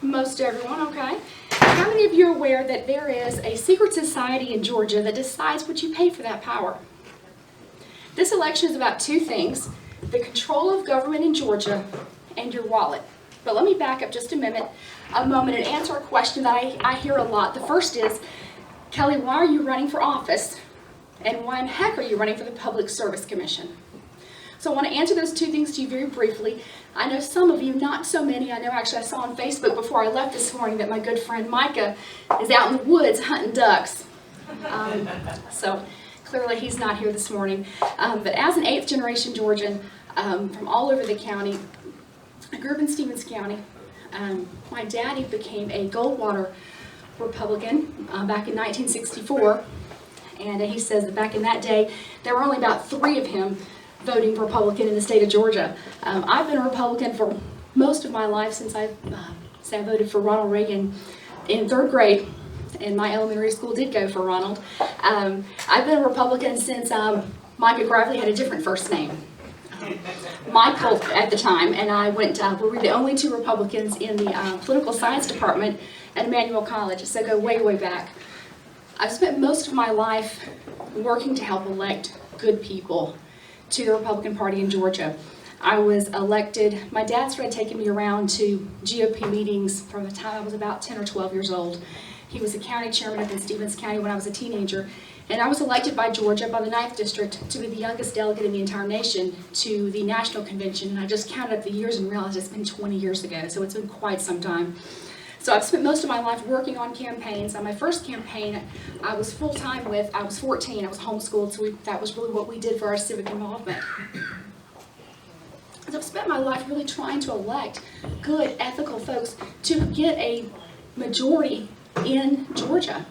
Most everyone, okay. How many of you are aware that there is a secret society in Georgia that decides what you pay for that power? This election is about two things: the control of government in Georgia and your wallet. But let me back up just a moment and answer a question that I hear a lot. The first is, Kelly, why are you running for office? And why in heck are you running for the Public Service Commission? So I want to answer those two things to you very briefly. I know some of you, not so many. I know actually I saw on Facebook before I left this morning that my good friend Micah is out in the woods hunting ducks. So clearly he's not here this morning. But as an 8th generation Georgian from all over the county, I grew up in Stevens County. My daddy became a Goldwater Republican back in 1964. And he says that back in that day, there were only about 3 of him voting Republican in the state of Georgia. I've been a Republican for most of my life since I voted for Ronald Reagan in 3rd grade, and my elementary school did go for Ronald. I've been a Republican since Micah Gravely had a different first name. Michael at the time, and I went, we were the only 2 Republicans in the political science department at Emmanuel College, so go way, way back. I've spent most of my life working to help elect good people to the Republican Party in Georgia. I was elected, my dad started taking me around to GOP meetings from the time I was about 10 or 12 years old. He was a county chairman up in Stevens County when I was a teenager, and I was elected by Georgia, by the 9th District, to be the youngest delegate in the entire nation to the national convention, and I just counted up the years and realized it's been 20 years ago, so it's been quite some time. So I've spent most of my life working on campaigns. On my first campaign, I was full-time with, I was 14, I was homeschooled, so that was really what we did for our civic involvement. So I've spent my life really trying to elect good, ethical folks to get a majority in Georgia.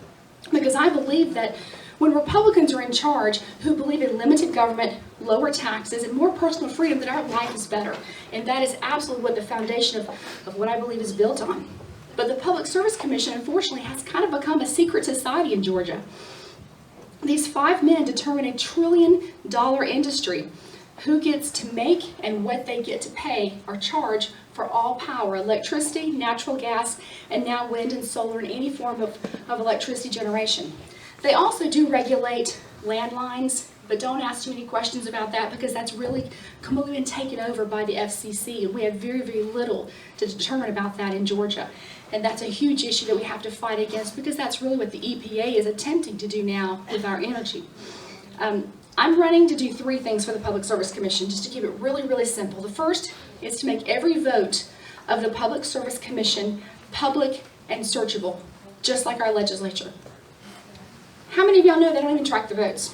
Because I believe that when Republicans are in charge, who believe in limited government, lower taxes, and more personal freedom, that our life is better. And that is absolutely what the foundation of what I believe is built on. But the Public Service Commission, unfortunately, has kind of become a secret society in Georgia. These 5 men determine $1 trillion industry. Who gets to make and what they get to pay or charge for all power: electricity, natural gas, and now wind and solar, and any form of electricity generation. They also do regulate landlines, but don't ask too many questions about that, because that's really completely been taken over by the FCC, and we have very, very little to determine about that in Georgia. And that's a huge issue that we have to fight against, because that's really what the EPA is attempting to do now with our energy. I'm running to do 3 things for the Public Service Commission, just to keep it really, really simple. The first is to make every vote of the Public Service Commission public and searchable, just like our legislature. How many of y'all know they don't even track the votes?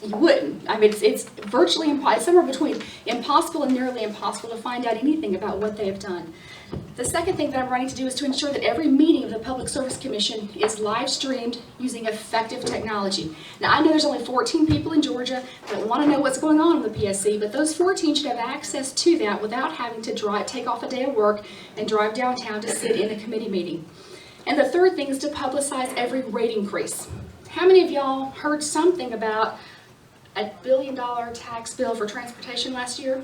You wouldn't. I mean, it's virtually impossible, somewhere between impossible and nearly impossible to find out anything about what they have done. The second thing that I'm running to do is to ensure that every meeting of the Public Service Commission is live streamed using effective technology. Now, I know there's only 14 people in Georgia that want to know what's going on in the PSC, but those 14 should have access to that without having to take off a day of work and drive downtown to sit in a committee meeting. And the third thing is to publicize every rate increase. How many of y'all heard something about a $1 billion tax bill for transportation last year?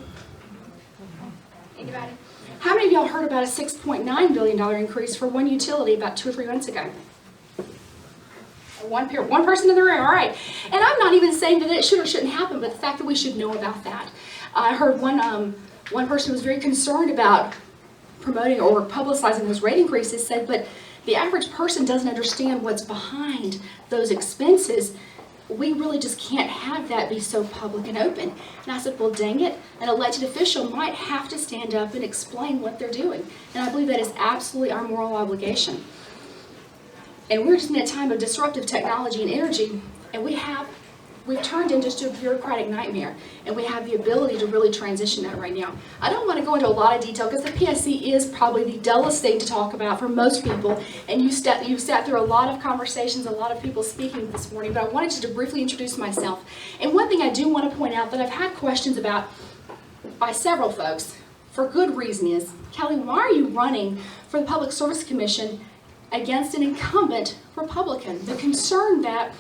Anybody? How many of y'all heard about a $6.9 billion increase for one utility about 2 or 3 months ago? One person in the room, all right. And I'm not even saying that it should or shouldn't happen, but the fact that we should know about that. I heard one person who was very concerned about promoting or publicizing those rate increases said, but the average person doesn't understand what's behind those expenses. We really just can't have that be so public and open. And I said, well, dang it, an elected official might have to stand up and explain what they're doing. And I believe that is absolutely our moral obligation. And we're just in a time of disruptive technology and energy, and we've turned into just a bureaucratic nightmare, and we have the ability to really transition that right now. I don't want to go into a lot of detail, because the PSC is probably the dullest thing to talk about for most people, and you've sat through a lot of conversations, a lot of people speaking this morning, but I wanted to briefly introduce myself. And one thing I do want to point out that I've had questions about by several folks, for good reason, is, Kelly, why are you running for the Public Service Commission against an incumbent Republican? The concern that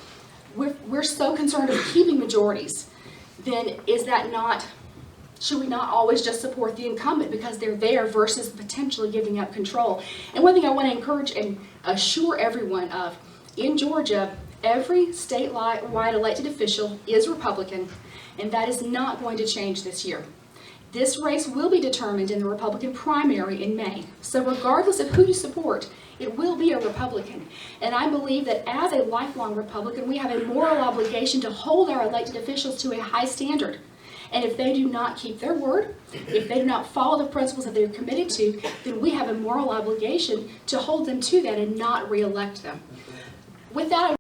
we're so concerned with keeping majorities, then is that not Should we not always just support the incumbent because they're there versus potentially giving up control? And one thing I want to encourage and assure everyone of, in Georgia, every statewide elected official is Republican, and that is not going to change this year. This race will be determined in the Republican primary in May. So regardless of who you support, it will be a Republican. And I believe that as a lifelong Republican, we have a moral obligation to hold our elected officials to a high standard. And if they do not keep their word, if they do not follow the principles that they're committed to, then we have a moral obligation to hold them to that and not re-elect them. With that,